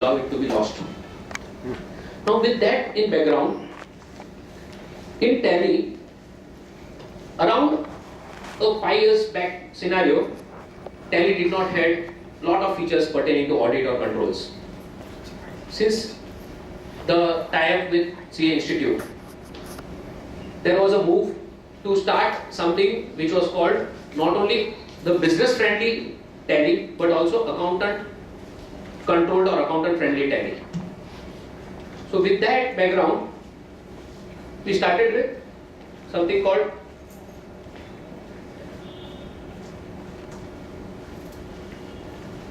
allow it to be lost. Now with that in background, in Tally, around a 5 years back scenario, Tally did not have lot of features pertaining to audit or controls. Since the tie-up with CA Institute, there was a move to start something which was called not only the business friendly Tally but also accountant controlled or accountant friendly Tally. So with that background, we started with something called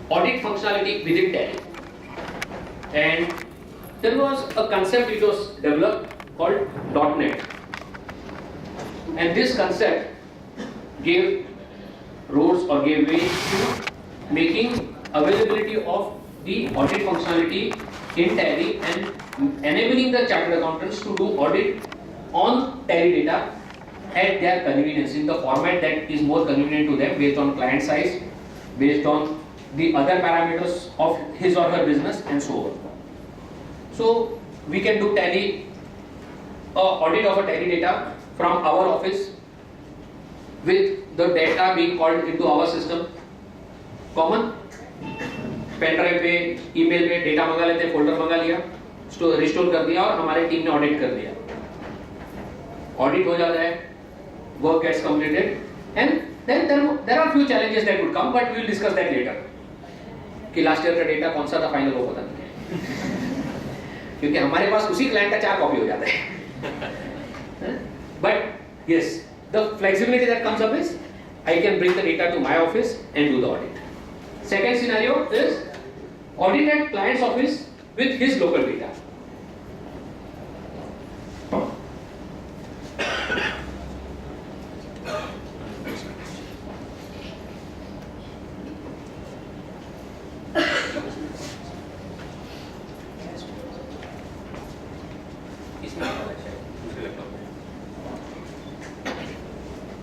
audit functionality within Tally. And there was a concept which was developed called .NET. And this concept gave roads or gave way to making availability of the audit functionality in Tally and enabling the chartered accountants to do audit on Tally data at their convenience in the format that is more convenient to them based on client size, based on the other parameters of his or her business and so on. So we can do Tally, audit of a Tally data from our office with the data being called into our system. Common pen drive पे email पे data मंगा लेते हैं, folder मंगा लिया, restore कर दिया और हमारे टीम ने ऑडिट कर दिया. ऑडिट हो जाता है, work gets completed and then there are few challenges that would come but we will discuss that later कि लास्ट ईयर का डेटा कौन सा था फाइनल वो पता नहीं क्योंकि हमारे पास उसी क्लाइंट का 4 कॉपी हो जाता है. But yes, the flexibility that comes up is I can bring the data to my office and do the audit. Second scenario is audit at client's office with his local data.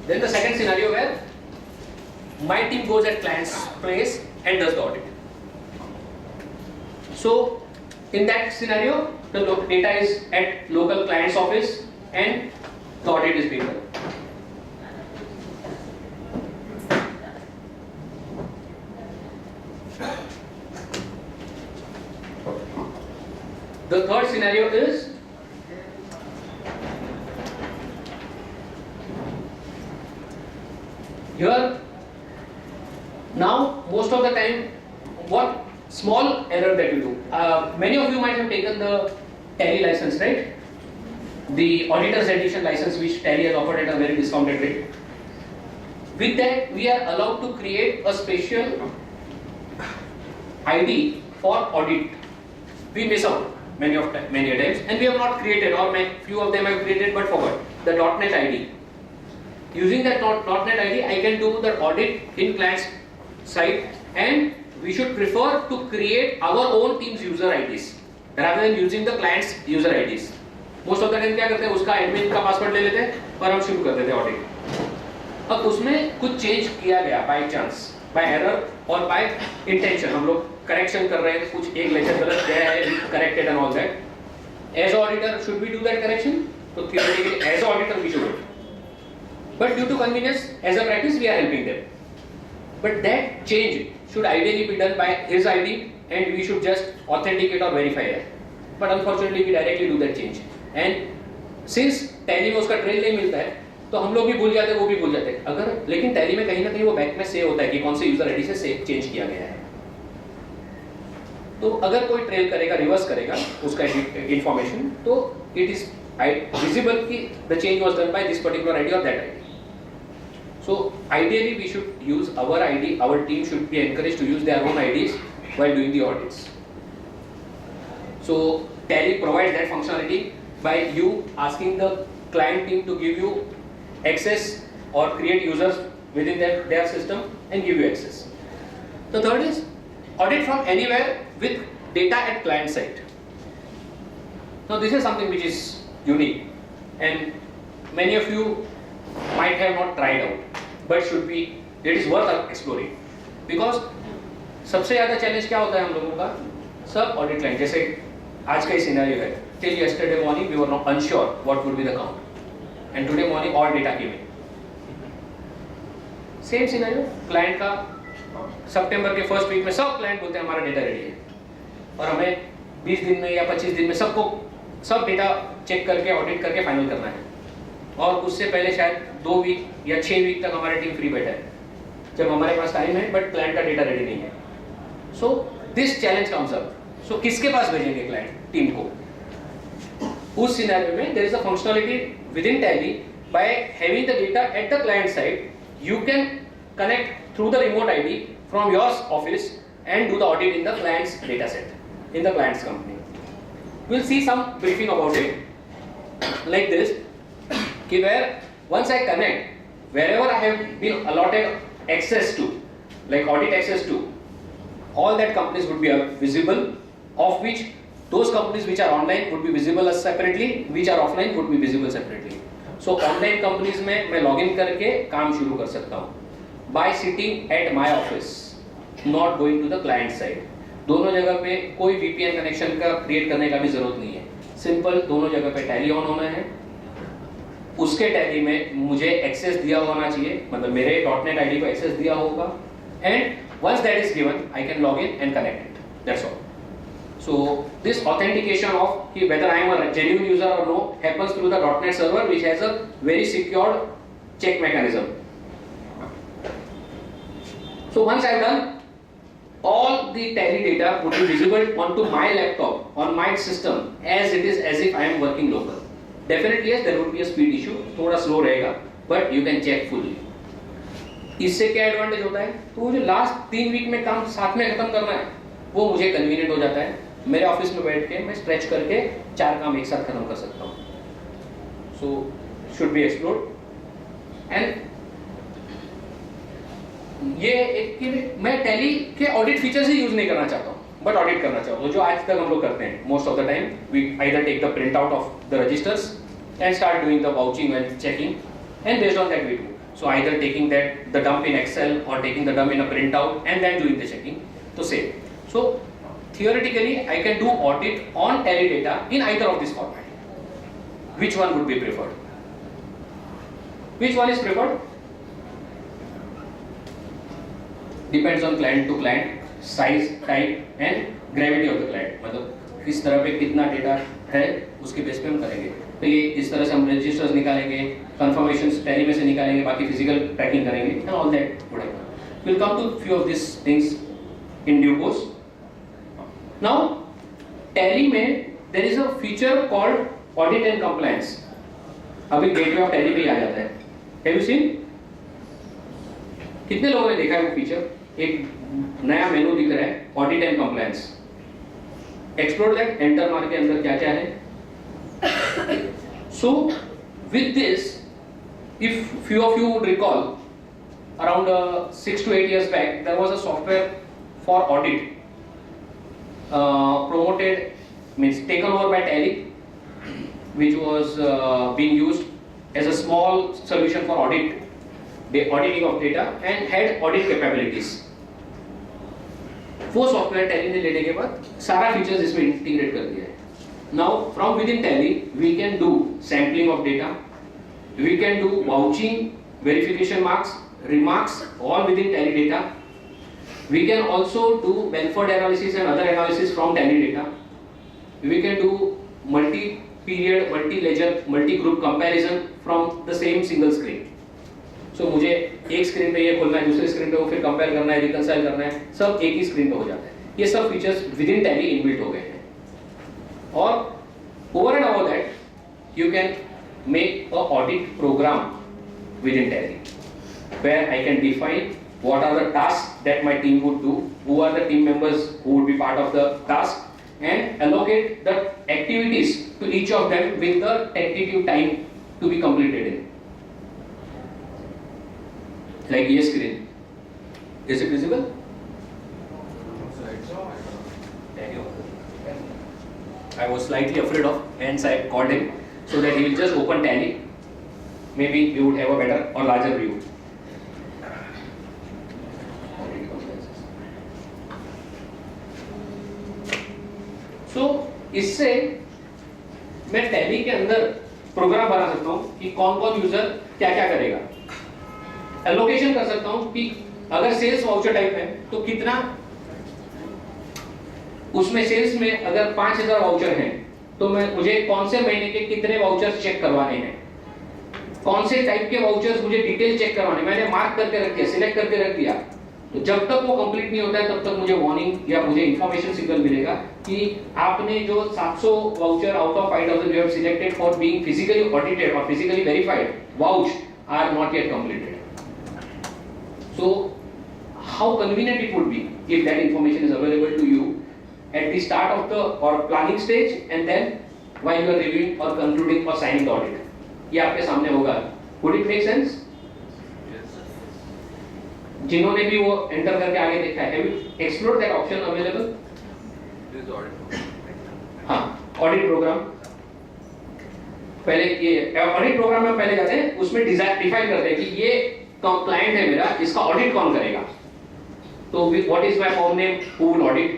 Then the second scenario where my team goes at client's place and does the audit. So in that scenario, the data is at local client's office and the audit is being done. The third scenario is here. Now, most of the time, what small error that you do, many of you might have taken the Tally license, right? The auditor's edition license which Tally has offered at a very discounted rate. With that, we are allowed to create a special ID for audit. We miss out many times and we have not created, or few of them have created but forgot, the .NET ID. Using that .NET ID, I can do the audit in client's site and we should prefer to create our own team's user IDs rather than using the client's user IDs. Most of the time क्या करते हैं, उसका admin का password ले लेते हैं और हम शुरू कर देते हैं ऑडिट. अब उसमें कुछ चेंज किया गया बाय चांस, बाय एरर और बाय इंटेंशन, हम लोग करेक्शन कर रहे हैं, कुछ एक लेटर गलत गया है, corrected and all that. As auditor should we do that correction? तो theoretically as auditor we should, but due to convenience as a practice we are helping them. But that change should ideally be done by his ID and we should just authenticate or verify it. But unfortunately we directly do that change. And since Tally में उसका trail नहीं मिलता है तो हम लोग भी भूल जाते हैं, वो भी भूल जाते हैं. अगर लेकिन Tally में कहीं ना कहीं वो बैक में सेव होता है कि कौन से यूजर आईडी से सेव चेंज किया गया है. तो अगर कोई ट्रेल करेगा, रिवर्स करेगा उसका इंफॉर्मेशन, तो इट इज विजिबल कि the change was done by this particular ID और that ID. So ideally we should use our ID, our team should be encouraged to use their own IDs while doing the audits. So Tally provides that functionality by you asking the client team to give you access or create users within their system and give you access. The third is audit from anywhere with data at client site. Now this is something which is unique and many of you might have not tried out, but should be, it is worth exploring. Because सबसे ज़्यादा challenge क्या होता है हम लोगों का सब audit client, जैसे आज का ही सिनेरियो है, till yesterday morning we were not unsure what would be the count and today morning all data came in. Same scenario client का सितंबर के फर्स्ट वीक में सब क्लाइंट बोलते हैं हमारा डेटा रेडी है, और हमें 20 दिन में या 25 दिन में सबको सब डेटा चेक करके ऑडिट करके फाइनल करना है, और उससे पहले शायद 2 वीक या 6 वीक तक हमारी टीम फ्री बैठा है जब हमारे पास टाइम है बट क्लाइंट का डेटा रेडी नहीं है. So this challenge comes up. So किसके पास भेजेंगे क्लाइंट? टीम को. उस सिनेरियो में there is a functionality within Tally, by having the data at the client side you can connect through the remote ID from your office and do the audit in the client's data set in the client's company. We'll see some briefing about it like this, कि where once I connect wherever I have been allotted access to, like audit access to, all that companies would be visible, of which those companies which are online would be visible as separately, which are offline would be visible separately. So online companies में मैं login करके काम शुरू कर सकता हूँ by sitting at my office, not going to the client side. दोनों जगह पे कोई वीपीएन कनेक्शन का क्रिएट करने का भी जरूरत नहीं है. सिंपल दोनों जगह पे टैली ऑन होना है, उसके टैली में मुझे एक्सेस दिया होना चाहिए, मतलब मेरे .NET आईडी को एक्सेस दिया होगा, and once that is given I can log in and connect it. That's all. So this authentication of whether I am a genuine user or no happens through the .NET server, which has a very secured check mechanism. So once I have done, all the tally data would be visible onto my laptop, on my system, as it is as if I am working local. Definitely yes, there would be a speed issue, थोड़ा slow रहेगा, but you can check fully. इससे क्या advantage होता है? तो जो last 3 week में काम साथ में खत्म करना है वो मुझे कन्वीनियंट हो जाता है. मेरे ऑफिस में बैठ के मैं स्ट्रेच करके 4 काम एक साथ खत्म कर सकता हूँ. So should be explored. And ये एक कि मैं टैली के ऑडिट फीचर्स ही यूज नहीं करना चाहता हूँ, बट ऑडिट करना चाहता हूँ, जो आज तक हम लोग करते हैं. Most of the time we either take the print out of the registers and start doing the vouching and checking, and based on that we do. So either taking the dump in Excel or taking the dump in a printout and then doing the checking. So same. So theoretically, I can do audit on tally data in either of this format. Which one would be preferred? Which one is preferred? Depends on client to client, size, type and gravity of the client. मतलब किस तरह पे कितना data है उसके base पे हम करेंगे. तो ये इस तरह से हम रजिस्टर्स निकालेंगे, कंफर्मेशंस टैली में से निकालेंगे, बाकी फिजिकल ट्रैकिंग करेंगे, and all that would happen. Will come to few of this things in due course. Now Tally में there is a feature called audit and compliance. अभी गेटवे ऑफ टैली पे ही आ जाता है. Have you seen? कितने लोगों ने देखा है वो फीचर? एक नया मेनू दिख रहा है, audit and compliance. Explore that, enter मार के अंदर क्या क्या है. So with this, if few of you would recall, around 6 to 8 years back, there was a software for audit promoted, means taken over by Tally, which was being used as a small solution for the auditing of data and had audit capabilities. वो software tally ने लेने के बाद सारा features इसमें integrate कर दिया है. Now from within Tally we can do sampling of data, we can do vouching, verification marks, remarks, all within Tally data. We can also do Benford analysis and other analysis from Tally data. We can do multi-period, multi-ledger, multi-group comparison from the same single screen. So मुझे एक screen पे ये खोलना है, दूसरी screen पे वो फिर कंपेयर करना है, रिकंसाइल करना है, सब एक ही स्क्रीन पे हो जाता है. ये सब फीचर्स विदिन टैली इनबिल्ट हो गए हैं. और over and above that you can make a audit program within Tally where I can define what are the tasks that my team would do, who are the team members who would be part of the task, and allocate the activities to each of them with the tentative time to be completed in. Like ये screen, is it visible? I was slightly afraid of, hence I called him so that he will just open Tally. Maybe we would have a better or larger view. सो इससे मैं tally के अंदर programme बना सकता हूँ कि कौन कौन यूजर क्या क्या करेगा, एलोकेशन कर सकता हूँ कि अगर सेल्स वाउचर टाइप है तो कितना उसमें सेल्स में अगर 5000 वाउचर हैं तो मुझे कौन से महीने के कितने वाउचर्स चेक करवाने हैं, कौन से टाइप के वाउचर्स मुझे डिटेल चेक करवाने, मैंने मार्क करके रख दिया, सिलेक्ट करके रख दिया। तो जब तक वो कंप्लीट नहीं होता है तब तक मुझे वार्निंग या मुझे इंफॉर्मेशन सिग्नल मिलेगा कि आपने जो 700 voucher out of 5000 you have selected for being physically audited और physically verified voucher not yet completed. So how convenient it would be if that information is available to you at the start of the or planning stage and then while you are reviewing or concluding or signing the audit. ये आपके सामने होगा. Would it make sense? Yes. जिन्होंने भी वो enter करके आगे देखा है, have you explored that option available? This audit. हाँ, audit program. पहले ये audit program में पहले जाते हैं, उसमें डिफाइन करते हैं कि ये क्लाइंट है मेरा, इसका ऑडिट कौन करेगा। तो what is my firm name, who will audit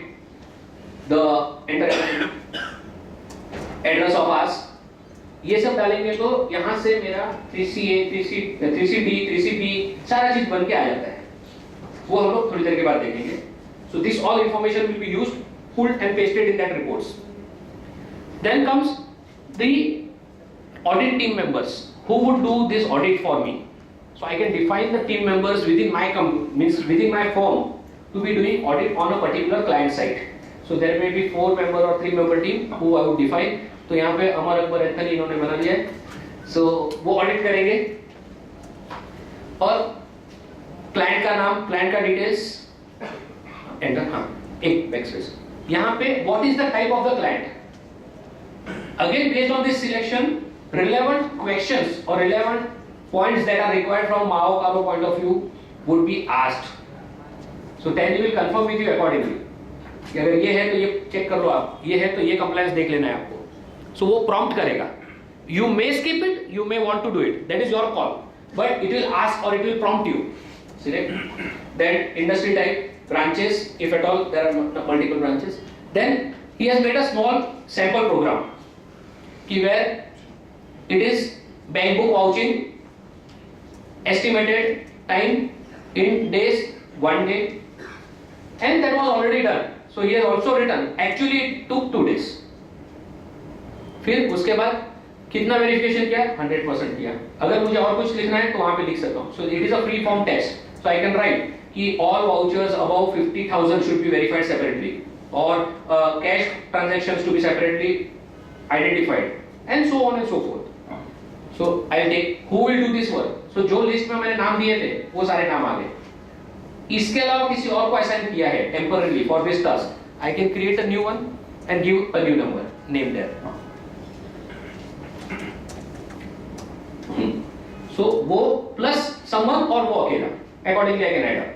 the enter address of us, ये सब डालेंगे तो यहां से मेरा 3CA 3CD 3CP सारा चीज बन के आ जाता है। वो हम लोग थोड़ी देर के बाद देखेंगे। So this all information will be used, pulled and pasted in that reports. Then comes the audit team members who would do this audit for me. So I can define the team members within my within my firm to be doing audit on a particular client site. So there may be 4 member or 3 member team who I would define. तो यहाँ पे Amar Akbar Anthony इन्होंने बना लिया है। So वो audit करेंगे और क्लाइंट का नाम, क्लाइंट का डिटेल्स एंटर, हाँ एक बैकस्पेस। यहाँ पे what is the type of the client? Again based on this selection, relevant questions or relevant points that are required from Mao Karo point of view would be asked. So Tally will confirm with you accordingly. कि अगर ये है तो ये check कर लो आप, ये है तो ये compliance देख लेना है आपको। So वो prompt करेगा। You may skip it, you may want to do it. That is your call. But it will ask or it will prompt you. Select. Then industry type, branches, if at all there are multiple branches. Then he has made a small sample program. कि where it is bank book vouching. Estimated time in days, 1 day, and that was already done. So he has also written. Actually, it took 2 days. फिर उसके बाद कितना verification किया? 100% किया। अगर मुझे और कुछ लिखना है तो वहाँ पे लिख सकता हूँ। So it is a free form test. So I can write कि all vouchers above 50,000 should be verified separately, or cash transactions to be separately identified, and so on and so forth. So I'll take who will do this work. So जो list में मैंने नाम दिए थे वो सारे नाम आ गए। इसके अलावा किसी और को असाइन किया है temporary for this task, I can create a new one and give a new number, name there. So वो प्लस समवन और वो अकेला, accordingly I can add up.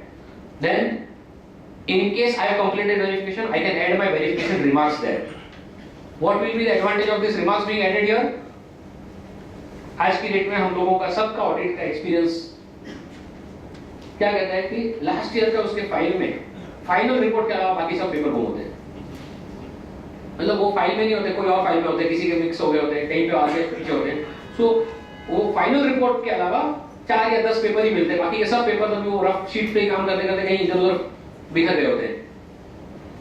Then in case I have completed verification, I can add my verification remarks there. What will be the advantage of this remarks being added here? आज की date में हम लोगों का सबका audit का experience क्या कहता है कि लास्ट ईयर का उसके फाइल में फाइनल रिपोर्ट के अलावा बाकी सब पेपर गुम होते हैं। मतलब वो फाइल में नहीं होते, कोई और फाइल में होते, किसी के मिक्स हो गए होते, कहीं पे आगे पीछे होते। सो वो फाइनल रिपोर्ट के अलावा 4 या 10 पेपर ही मिलते हैं, बाकी के सब पेपर तो वो रफ शीट पे ही काम करते करते कहीं इधर उधर बिखर गए होते हैं।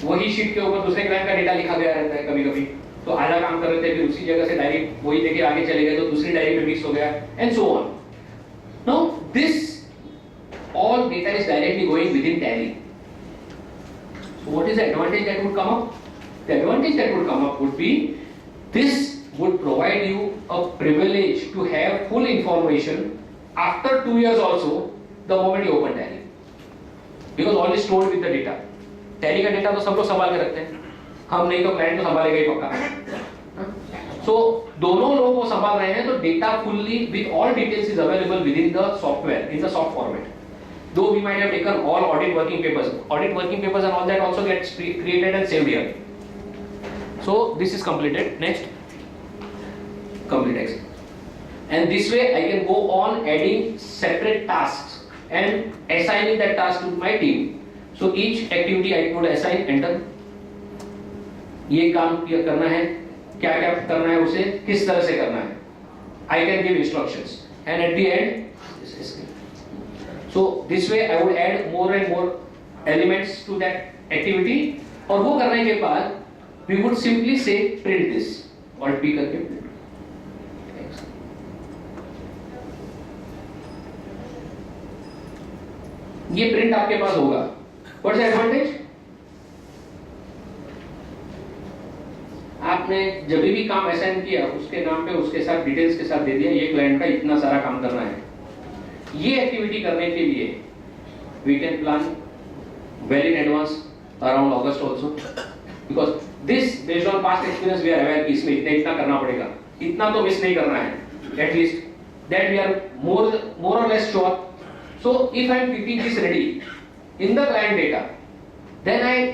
वही शीट के ऊपर दूसरे क्लाइंट का डेटा लिखा गया रहता है कभी कभी, तो आधा काम कर रहे थे फिर उसी जगह से डायरेक्ट वही लेके आगे चले गए तो दूसरी डायरी में मिक्स हो गया, and so on. Now this all data is directly going within Tally. So what is the advantage that would come up? The advantage that would come up would be this would provide you a privilege to have full information after 2 years also the moment you open Tally, because all is stored with the data. Tally का data तो सब लोग संभाल के रखते हैं, हम नहीं तो क्लाइंट तो संभालेगा ही पक्का। So दोनों लोग वो संभाल रहे हैं, तो data fully with all details is available within the software in the soft format. Though we might have taken all audit working papers and all that also gets created and saved here. So this is completed. Next, complete Excel. And this way I can go on adding separate tasks and assigning that task to my team. So each activity I would assign, enter. ये काम करना है, क्या क्या करना है, उसे किस तरह से करना है. I can give instructions and at the end this is it. So this way I would add more and more elements to that activity और वो करने के बाद we would simply say print this और P करके print. ये print आपके पास होगा. What's the advantage? आपने जब भी काम असाइन किया उसके नाम पे उसके साथ डिटेल्स के साथ दे दिया, ये क्लाइंट का इतना सारा काम करना है. ये एक्टिविटी करने के लिए we can plan well in advance around August also, because this based on past experience we are aware कि इसमें इतना करना पड़ेगा, इतना तो मिस नहीं करना है, at least that we are more और less sure. So if I am keeping this ready in the client data, then I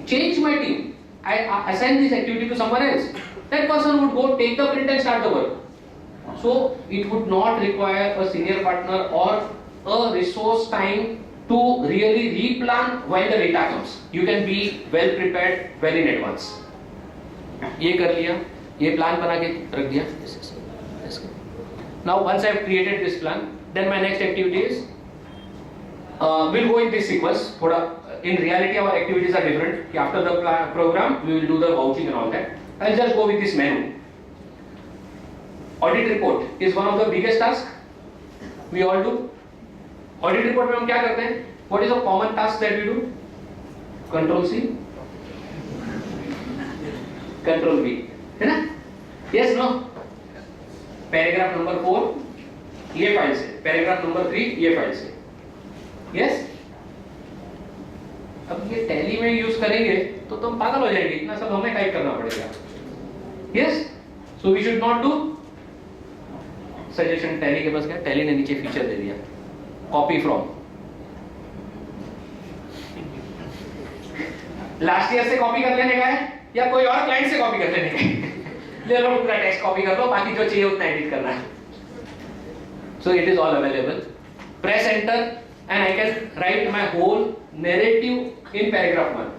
change my team, I assign this activity to someone else. That person would go take the print and start the work. So it would not require a senior partner or a resource time to really replan when the data comes. You can be well prepared well in advance. ये कर लिया, ये plan बना के रख दिया. Now once I have created this plan, then my next activity is we'll go in this sequence. थोड़ा in reality our activities are different. After the program we will do the vouching and all that. I'll just go with this menu. Audit report is one of the biggest tasks we all do. Audit report में हम क्या करते हैं? What is a common task that we do? Control C, Control V, है ना? Yes, no? Paragraph number 4 ये file से, paragraph number 3 ये फाइल से. Yes? अब ये टैली में यूज करेंगे तो तुम पागल हो जाएंगे, इतना सब हमें टाइप करना पड़ेगा. Yes, so we should not do. Suggestion Tally के पास क्या, टैली ने नीचे फीचर दे दिया कॉपी फ्रॉम. लास्ट ईयर से कॉपी कर लेने का है या कोई और क्लाइंट से कॉपी कर लेने का है? ले लो पूरा टेक्स्ट कॉपी कर लो, बाकी जो चाहिए उतना एडिट करना है. So it is all available. Press enter and I can write my whole narrative in paragraph 1,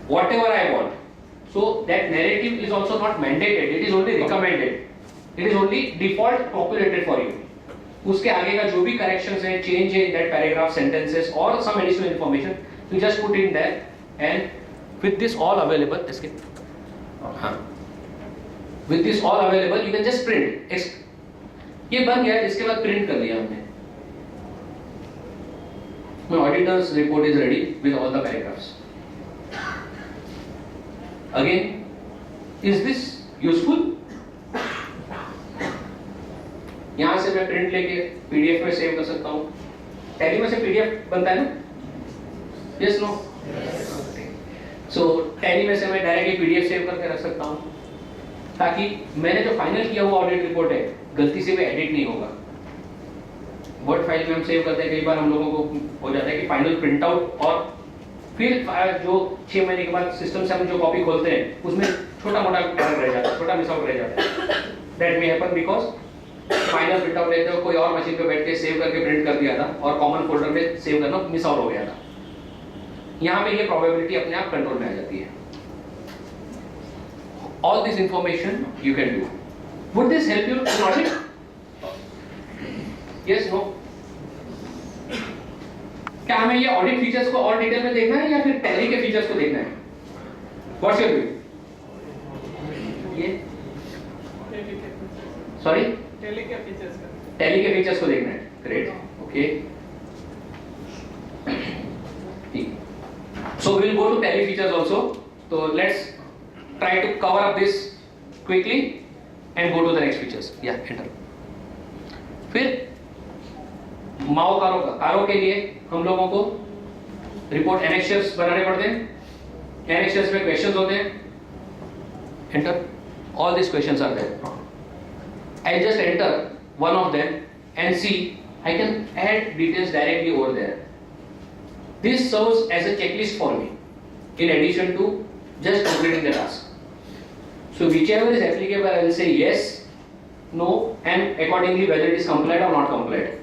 whatever I want. So that narrative is also not mandated, it is only recommended, it is only default populated for you. उसके आगे का जो भी corrections है, change है in that paragraph, sentences or some additional information, you just put in there and with this all available, escape. With this all available, you can just print. ये बन गया, इसके बाद print कर लिया हमने. My auditor's report is ready with all the paragraphs. Again, is this useful? यहाँ से मैं प्रिंट लेके पीडीएफ में सेव कर सकता हूँ. टैली में से पीडीएफ बनता है ना? Yes, no? So टैली में से मैं डायरेक्टली पीडीएफ सेव करके रख सकता हूँ ताकि मैंने जो फाइनल किया हुआ ऑडिट रिपोर्ट है गलती से भी एडिट नहीं होगा. वर्ड फाइल में हम सेव करते हैं, कई बार हम लोगों को हो जाता है कि फाइनल प्रिंट आउट और फिर जो 6 महीने के बाद सिस्टम से हम जो कॉपी खोलते हैं उसमें छोटा मोटा एरर रह जाता है, छोटा मिस आउट रह जाता है. That may happen because final print out लेते हो कोई और मशीन पे बैठ के सेव करके प्रिंट कर दिया था और कॉमन फोल्डर में सेव करना मिस आउट हो गया था. यहाँ पे ये प्रोबेबिलिटी अपने आप कंट्रोल में आ जाती है. All this information you can do. Would this help you in audit? Yes, no? क्या हमें ये ऑडिट फीचर्स को और डिटेल में देखना है या फिर टैली के फीचर्स को देखना है? What's your view? ये सॉरी टैली के फीचर्स को देखना है. Great, okay. So we will go to tally features also. So let's try to cover up this quickly and go to the next features. Yeah, enter. फिर माओ कारों के लिए हम लोगों को रिपोर्ट एनेक्शर्स बनाने पड़ते हैं. एनेक्शर्स में क्वेश्चंस होते हैं. Enter. All this questions are there. I just enter one of them and see I can add details directly over there. This serves as a checklist for me in addition to just completing the task. So whichever is applicable, I will say yes, no, and accordingly whether it is complied or not complied.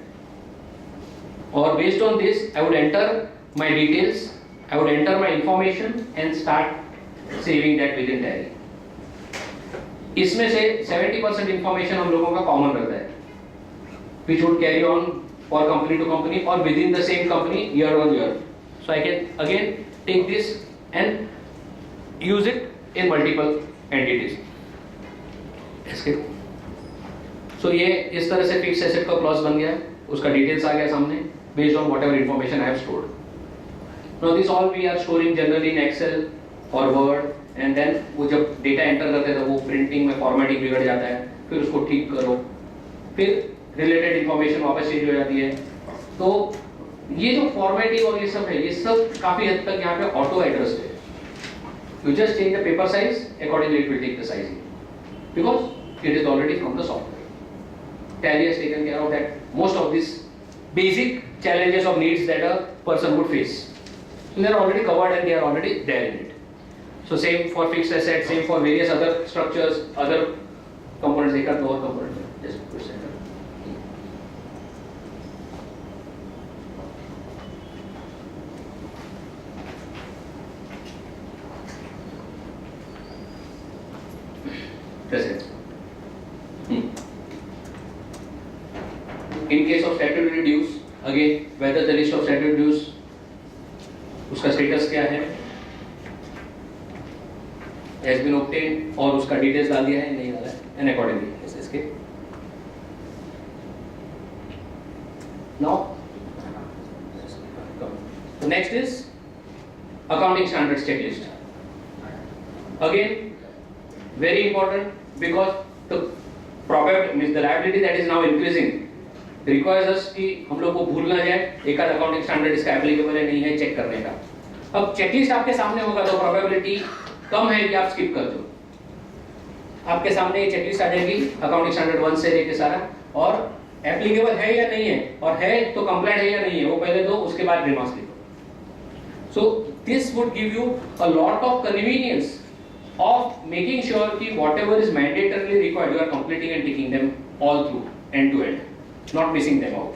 Or based on this, I would enter my details, I would enter my information and start saving that with in tally. इसमें से 70% information हम लोगों का common रहता है, which would carry on for company to company or within the same company year on year. So I can again take this and use it in multiple entities. Escape. So ये इस तरह से fix asset का clause बन गया, उसका details आ गया सामने based on whatever information I have stored. Now this all we are storing generally in Excel or Word, and then वो जब डेटा एंटर करते हैं तो वो प्रिंटिंग में फॉर्मेटिंग बिगड़ जाता है, फिर उसको ठीक करो, फिर रिलेटेड इंफॉर्मेशन वापस चेंज हो जाती है। तो ये जो फॉर्मेटिंग और ये सब है, ये सब काफी हद तक यहाँ पे ऑटो एड्रेस है। You just change the paper size, accordingly it will take the sizing because it is already from the software. Tally has taken care of that most of these basic challenges of needs that a person would face. So they are already covered and they are already there in it. So same for fixed assets, same for various other structures, other components. एक और component है, just push it. Present. In case of statutory dues, again whether the list of statutory dues, उसका status क्या है, has been obtained और उसका details डाल दिया है नहीं डाला है, and accordingly इसके now the next is accounting standards checklist. Again very important because the probability means the liability that is now increasing requires us कि हम लोग को भूल ना जाए एक आध अकाउंटिंग स्टैंडर्ड इसका एप्लीकेबल है नहीं है चेक करने का। अब चेकलिस्ट आपके सामने होगा तो प्रोबेबिलिटी कम है कि आप स्किप कर दो। आपके सामने ये चेकलिस्ट आ जाएगी अकाउंटिंग स्टैंडर्ड 1 से लेके सारा, और एप्लीकेबल है या नहीं है, और है तो कंप्लाइंट है या नहीं है वो पहले दो, उसके बाद रिमार्क्स लिखो। So this would give you a lot of convenience of making sure कि whatever is mandatorily required you are completing and ticking them all through end to end, not missing them out.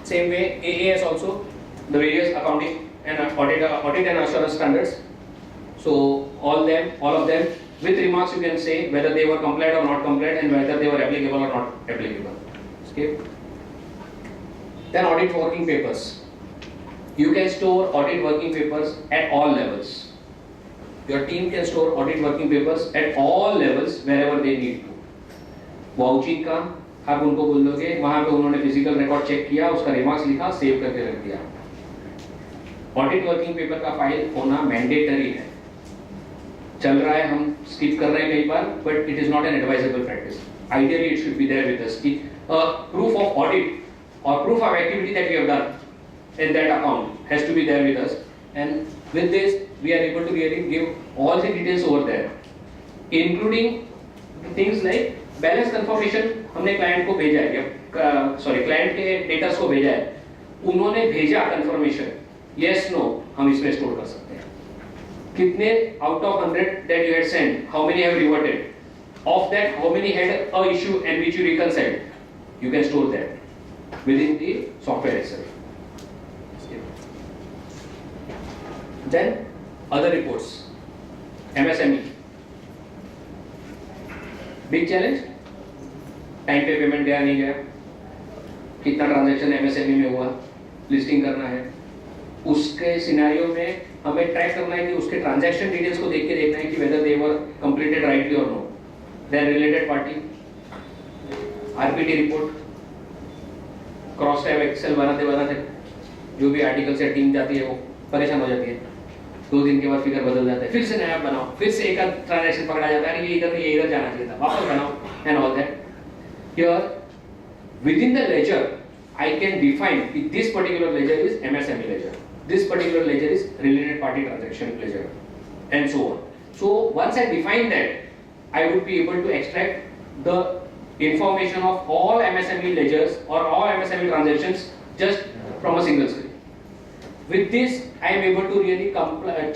Same way AAS also, the various accounting and audit and assurance standards. So all of them with remarks you can say whether they were complied or not complied and whether they were applicable or not applicable. Okay. Then audit working papers. You can store audit working papers at all levels. Your team can store audit working papers at all levels wherever they need to. Vouching का आप उनको बोल दोगे वहाँ पे उन्होंने physical record check किया, उसका रिमार्क्स लिखा, सेव करके रख दिया। ऑडिट वर्किंग पेपर का फाइल होना मैंडेटरी है। चल रहा है, हम स्किप कर रहे हैं कई बार, but it is not an advisable practice. Ideally it should be there with us कि प्रूफ ऑफ ऑडिट और proof of activity that we have done in that account has to be there with us, and with this we are able to really give all the details over there, including things like balance confirmation। हमने client को भेजा है client के datas को भेजा है, उन्होंने भेजा कंफर्मेशन yes no, हम इसमें स्टोर कर सकते हैं। कितने out of 100 that you had sent, how many have reverted, of that how many had a issue and which you reconciled, you can store that within the software itself। Then other reports, MSME, big challenge, time पे payment गया नहीं गया, कितना transaction MSME में हुआ, listing करना है। उसके सिनेरियो में हमें ट्रैक करना है कि उसके ट्रांजैक्शन डिटेल्स को देख के देखना है कि whether they were completed rightly or no. Then related party, RPT report, cross tab excel बनाते जो भी आर्टिकल से टीम जाती है वो परेशान हो जाती है, 2 दिन के बाद फिगर बदल जाता है, फिर से नया बनाओ, फिर से एक ट्रांजैक्शन पकड़ा जाता है, ये इधर जाना चाहिए था, वापस बनाओ and all that. Here within the ledger I can define कि this particular ledger is MSME ledger, this particular ledger is related party transaction ledger and so on. So once I define that I would be able to extract the information of all MSME ledgers or all MSME transactions just from a single screen. With this, I am able to really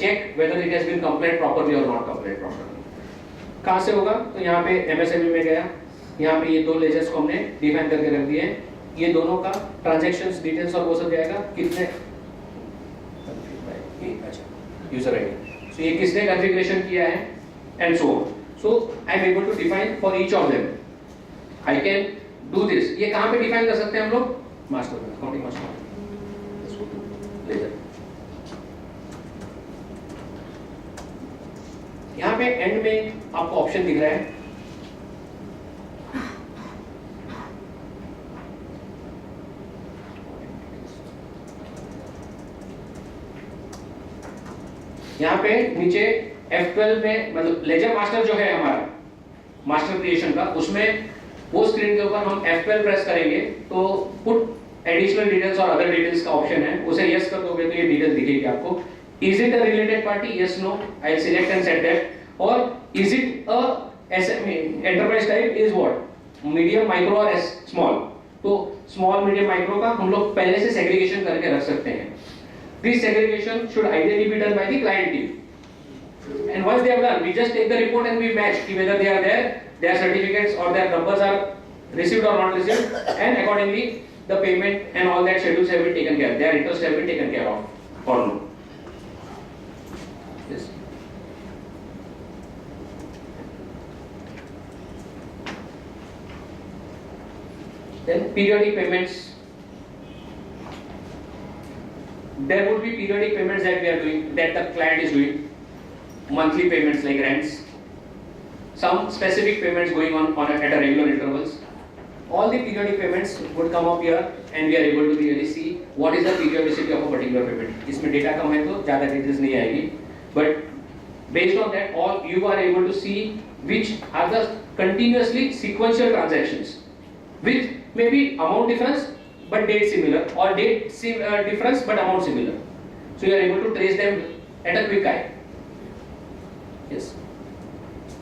check whether it has been complied properly or not complied properly. कहाँ से होगा? तो यहाँ पे MSME में गया, यहाँ पे ये 2 ledgers को हमने डिफाइन करके रख दिए, ये दोनों का transactions details और वो सब जाएगा, कितने यूजर आईडी, सो ये किसने कॉन्फ़िगरेशन किया है and so on. So I am able to define for each of them. I can do this. ये कहां पे डिफाइन कर सकते हैं हम लोग? मास्टर में, अकाउंटिंग मास्टर. यहाँ पे एंड में आपको ऑप्शन दिख रहा है, यहाँ पे नीचे F12 में, मतलब लेजर मास्टर जो है हमारा मास्टर क्रिएशन का, उसमें वो स्क्रीन के ऊपर हम F12 प्रेस करेंगे तो पुट एडिशनल डिटेल्स और अदर डिटेल्स का ऑप्शन है, उसे यस कर दोगे तो ये डिटेल दिखेगी आपको. Is it a related party? Yes no. I will select and set that. और is it a SME enterprise type? Is what? Medium, micro और स्मॉल. तो स्मॉल, मीडियम, माइक्रो का हम लोग पहले से सेग्रीगेशन करके रख सकते हैं. This segregation should ideally be done by the client team. And once they have done, we just take the report and we match whether they are there, their certificates or their numbers are received or not received, and accordingly the payment and all that schedules have been taken care of. Their interest have been taken care of or no. Yes. Then periodic payments. There would be periodic payments that we are doing, that the client is doing, monthly payments like rents, some specific payments going on at a regular intervals. All the periodic payments would come up here and we are able to really see what is the periodicity of a particular payment. इसमें data कम है तो ज़्यादा details नहीं आएगी, but based on that all you are able to see which are the continuously sequential transactions with maybe amount difference but date similar, or date difference but amount similar. So you are able to trace them at a quick eye. Yes.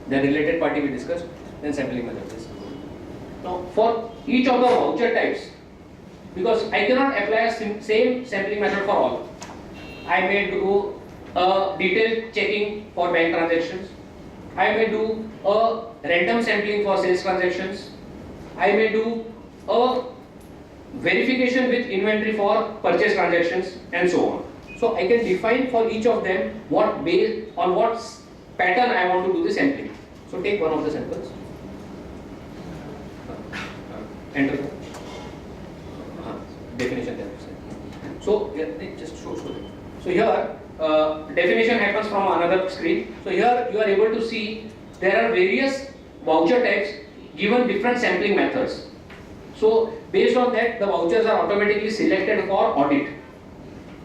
The related party we discussed, then sampling method. Now for each of the voucher types, because I cannot apply a same sampling method for all. I may do a detailed checking for bank transactions. I may do a random sampling for sales transactions. I may do a verification with inventory for purchase transactions and so on. So I can define for each of them what based on what pattern I want to do the sampling. So take one of the samples. Enter. Definition there. So just show them. So here definition happens from another screen. So here you are able to see there are various voucher types given different sampling methods. So based on that, the vouchers are automatically selected for audit,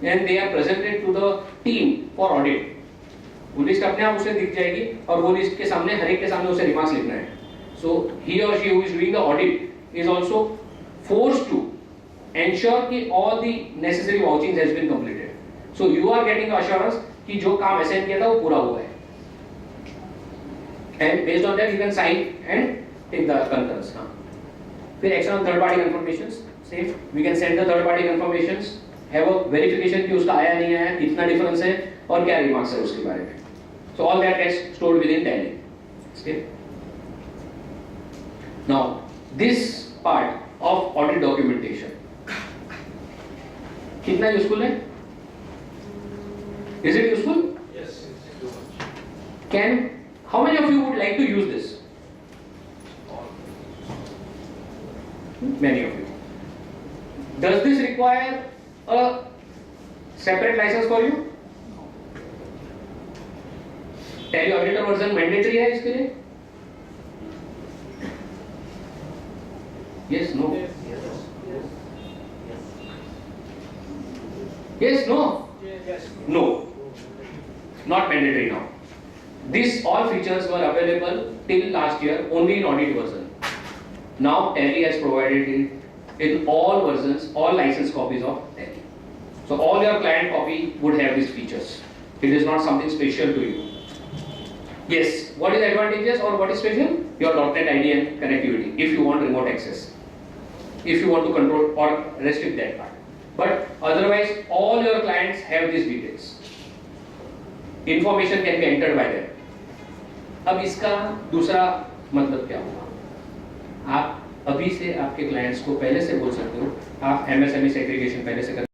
and they are presented to the team for audit. वो list अपने आप उसे दिख जाएगी और वो list के सामने हर एक के सामने उसे रिमार्क्स लिखना है. So he or she who is doing the audit is also forced to ensure कि all the necessary vouchings has been completed. So you are getting assurance कि जो काम assign किया था वो पूरा हुआ है. And based on that you can sign and take the concurrence. फिर external third party confirmations, same we can send the third party confirmations, have a verification कि उसका आया नहीं आया, कितना difference है और क्या remarks है उसके बारे में. So all that gets stored within Tally. Okay. Now this part of audit documentation कितना useful है? Is it useful? Yes. How many of you would like to use this? Many of you. Does this require a separate license for you? Tally auditor version mandatory है इसके लिए? Yes, no. Yes, no. Yes. No. Not mandatory now. These all features were available till last year only in audit version. Now Tally has provided it in all versions, all license copies of Tally. So all your client copy would have these features. It is not something special to you. Yes, what is advantageous or what is special? Your .NET ID and connectivity if you want remote access. If you want to control or restrict that part. But otherwise all your clients have these details. Information can be entered by them. अब इसका दूसरा मतलब क्या होगा? आप अभी से आपके क्लाइंट्स को पहले से बोल सकते हो, आप MSME सेग्रीगेशन पहले से कर